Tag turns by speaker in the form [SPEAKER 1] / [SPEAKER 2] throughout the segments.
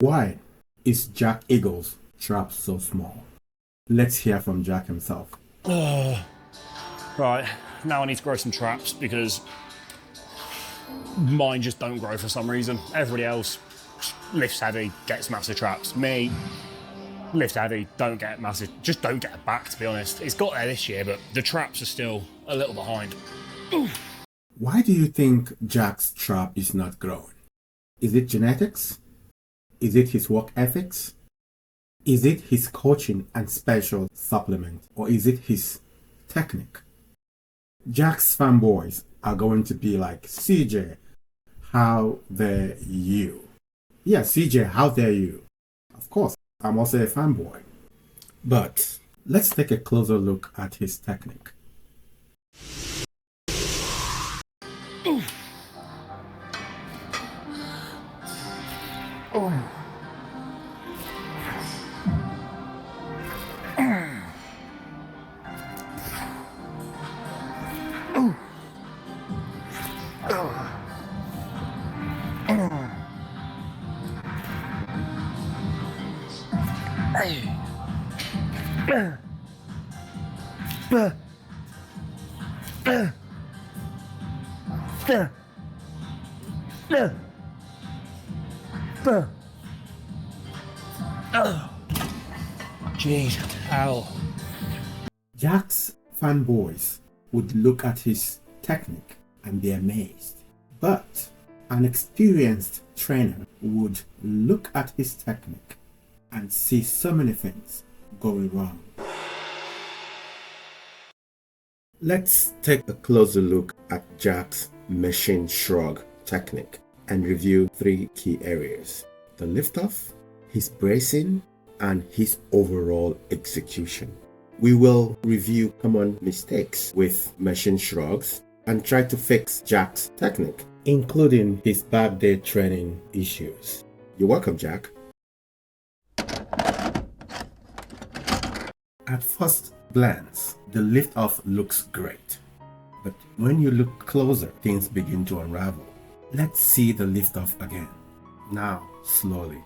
[SPEAKER 1] Why is Jack Eagle's trap so small? Let's hear from Jack himself.
[SPEAKER 2] Right, now I need to grow some traps because mine just don't grow for some reason. Everybody else lifts heavy, gets massive traps. Me, lift heavy, don't get massive, just don't get it back, to be honest. It's got there this year, but the traps are still a little behind.
[SPEAKER 1] Why do you think Jack's trap is not growing? Is it genetics? Is it his work ethics? Is it his coaching and special supplement? Or is it his technique? Jack's fanboys are going to be like, CJ, how dare you? Yeah, CJ, how dare you? Of course, I'm also a fanboy. But let's take a closer look at his technique.
[SPEAKER 2] Jeez, ow.
[SPEAKER 1] Jack's fanboys would look at his technique and be amazed. But an experienced trainer would look at his technique and see so many things going wrong. Let's take a closer look at Jack's machine shrug technique and review three key areas: the liftoff, his bracing, and his overall execution. We will review common mistakes with machine shrugs and try to fix Jack's technique, including his back day training issues. You're welcome, Jack. At first glance, the liftoff looks great, but when you look closer, things begin to unravel. Let's see the liftoff again. Now, slowly.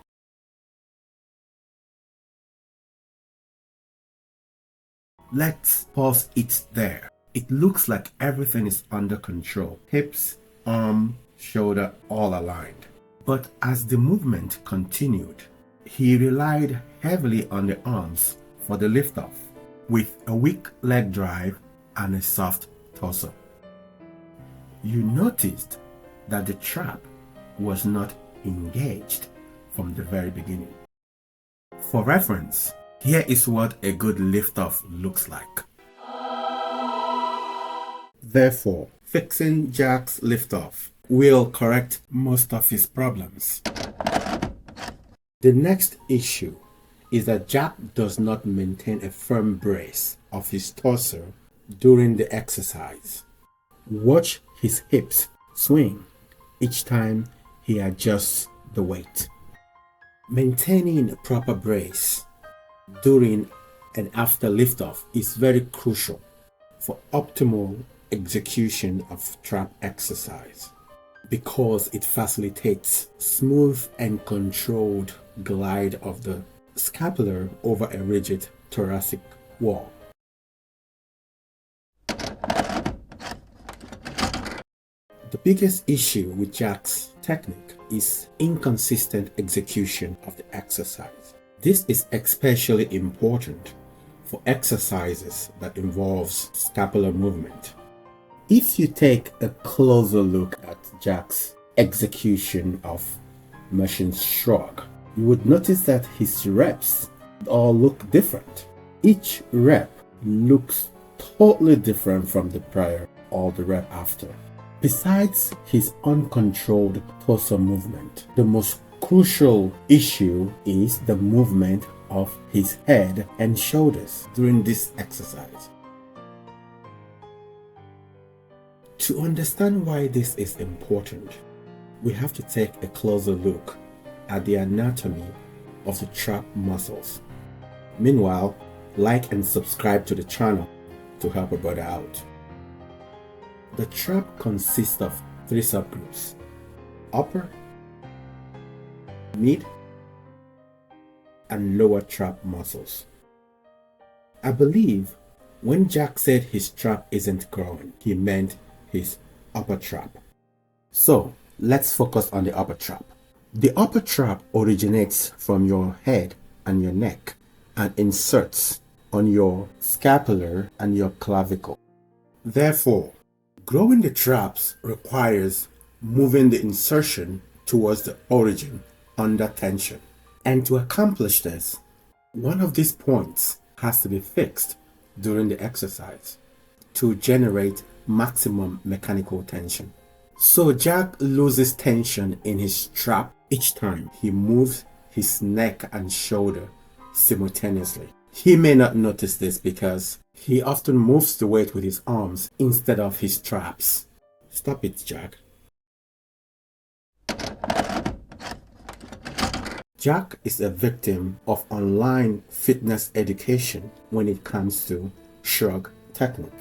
[SPEAKER 1] Let's pause it there. It looks like everything is under control. Hips, arm, shoulder, all aligned. But as the movement continued, he relied heavily on the arms for the liftoff, with a weak leg drive and a soft torso. You noticed that the trap was not engaged from the very beginning. For reference, here is what a good liftoff looks like. Therefore, fixing Jack's liftoff will correct most of his problems. The next issue is that Jack does not maintain a firm brace of his torso during the exercise. Watch his hips swing each time he adjusts the weight. Maintaining a proper brace during and after liftoff is very crucial for optimal execution of trap exercise because it facilitates smooth and controlled glide of the scapular over a rigid thoracic wall. The biggest issue with Jack's technique is inconsistent execution of the exercise. This is especially important for exercises that involves scapular movement. If you take a closer look at Jack's execution of machine shrug, you would notice that his reps all look different. Each rep looks totally different from the prior or the rep after. Besides his uncontrolled torso movement, the most crucial issue is the movement of his head and shoulders during this exercise. To understand why this is important, we have to take a closer look at the anatomy of the trap muscles. Meanwhile, like and subscribe to the channel to help a brother out. The trap consists of three subgroups: upper, mid, and lower trap muscles. I believe when Jack said his trap isn't growing, he meant his upper trap. So let's focus on the upper trap. The upper trap originates from your head and your neck and inserts on your scapular and your clavicle. Therefore, growing the traps requires moving the insertion towards the origin under tension. And to accomplish this, one of these points has to be fixed during the exercise to generate maximum mechanical tension. So Jack loses tension in his trap each time he moves his neck and shoulder simultaneously. He may not notice this because he often moves the weight with his arms instead of his traps. Stop it, Jack. Jack is a victim of online fitness education when it comes to shrug technique.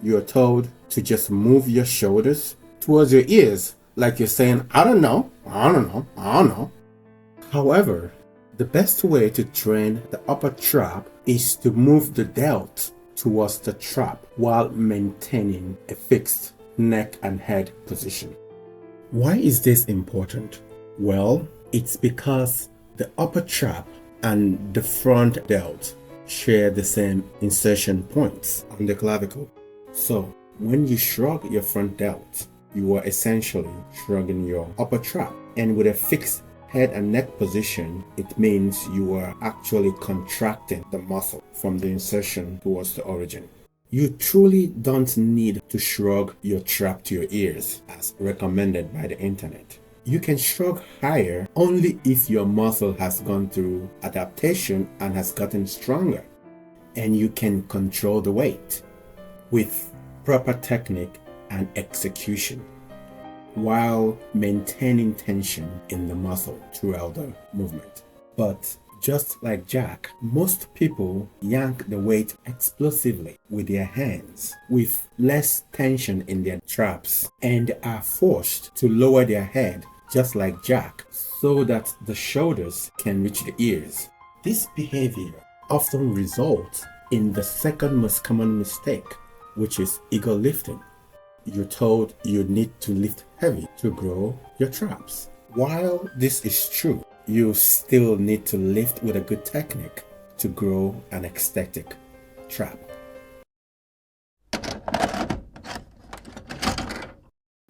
[SPEAKER 1] You're told to just move your shoulders towards your ears like you're saying, I don't know. However, the best way to train the upper trap is to move the delt towards the trap while maintaining a fixed neck and head position. Why is this important? Well, it's because the upper trap and the front delt share the same insertion points on the clavicle. So when you shrug your front delt, you are essentially shrugging your upper trap. And with a fixed head and neck position, it means you are actually contracting the muscle from the insertion towards the origin. You truly don't need to shrug your trap to your ears as recommended by the internet. You can shrug higher only if your muscle has gone through adaptation and has gotten stronger, and you can control the weight with proper technique and execution while maintaining tension in the muscle throughout the movement. But just like Jack, most people yank the weight explosively with their hands with less tension in their traps and are forced to lower their head just like Jack so that the shoulders can reach the ears. This behavior often results in the second most common mistake, which is ego lifting. You're told you need to lift heavy to grow your traps. While this is true, you still need to lift with a good technique to grow an ecstatic trap.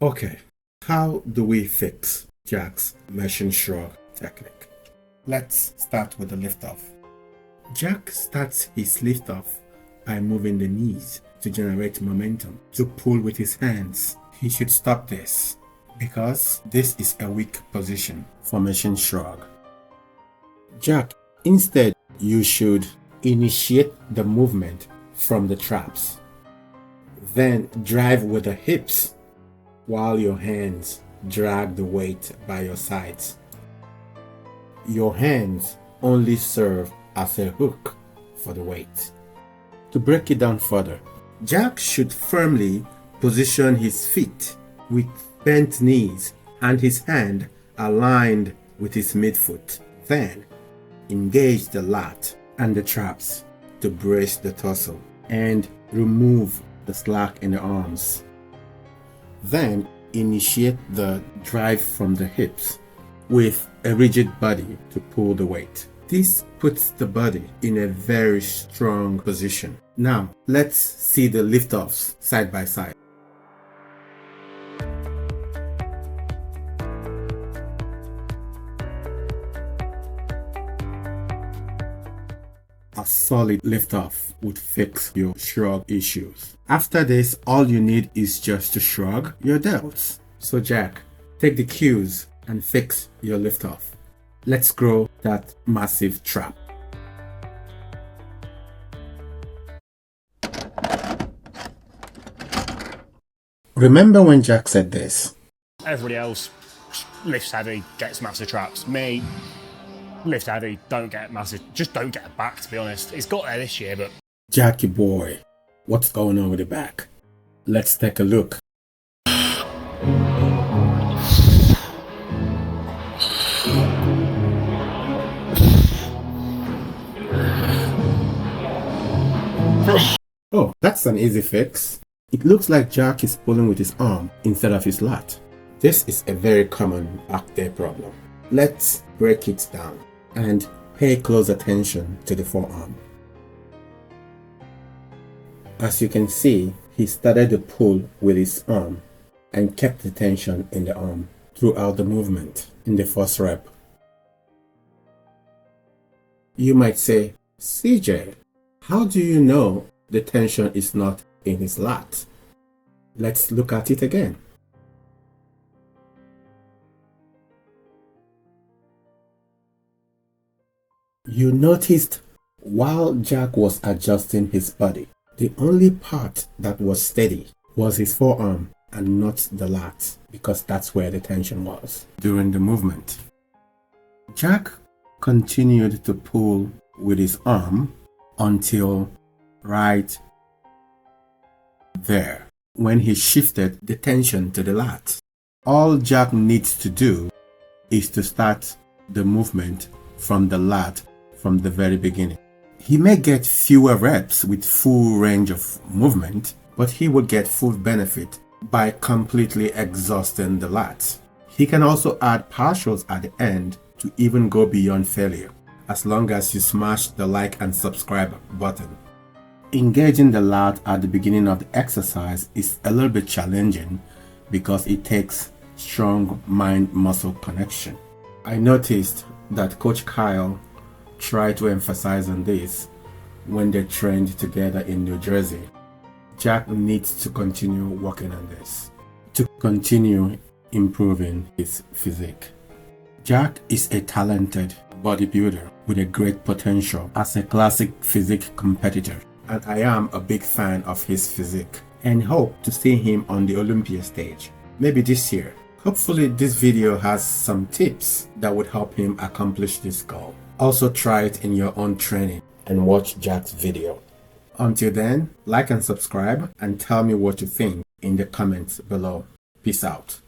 [SPEAKER 1] Okay, how do we fix Jack's machine shrug technique? Let's start with the liftoff. Jack starts his liftoff by moving the knees to generate momentum to pull with his hands. He should stop this because this is a weak position for machine shrug. Jack, instead, you should initiate the movement from the traps. Then drive with the hips while your hands drag the weight by your sides. Your hands only serve as a hook for the weight. To break it down further, Jack should firmly position his feet with bent knees and his hand aligned with his midfoot. Then engage the lat and the traps to brace the torso and remove the slack in the arms. Then initiate the drive from the hips with a rigid body to pull the weight. This puts the body in a very strong position. Now, let's see the liftoffs side by side. A solid liftoff would fix your shrug issues. After this, all you need is just to shrug your delts. So Jack, take the cues and fix your liftoff. Let's grow that massive trap. Remember when Jack said this?
[SPEAKER 2] Everybody else lifts heavy, gets massive traps. Me, lift heavy, don't get massive, just don't get a back, to be honest. It's got there this year, but...
[SPEAKER 1] Jackie boy, what's going on with the back? Let's take a look. Oh, that's an easy fix. It looks like Jack is pulling with his arm instead of his lat. This is a very common back day problem. Let's break it down and pay close attention to the forearm. As you can see, he started to pull with his arm and kept the tension in the arm throughout the movement in the first rep. You might say, CJ, how do you know the tension is not in his lat? Let's look at it again. You noticed while Jack was adjusting his body, the only part that was steady was his forearm and not the lat, because that's where the tension was during the movement. Jack continued to pull with his arm until right there, when he shifted the tension to the lat. All Jack needs to do is to start the movement from the lat from the very beginning. He may get fewer reps with full range of movement, but he will get full benefit by completely exhausting the lats. He can also add partials at the end to even go beyond failure, as long as you smash the like and subscribe button. Engaging the lat at the beginning of the exercise is a little bit challenging because it takes strong mind-muscle connection. I noticed that Coach Kyle tried to emphasize on this when they trained together in New Jersey. Jack needs to continue working on this to continue improving his physique. Jack is a talented bodybuilder with a great potential as a classic physique competitor, and I am a big fan of his physique and hope to see him on the Olympia stage, maybe this year. Hopefully this video has some tips that would help him accomplish this goal. Also try it in your own training and watch Jack's video. Until then, like and subscribe and tell me what you think in the comments below. Peace out.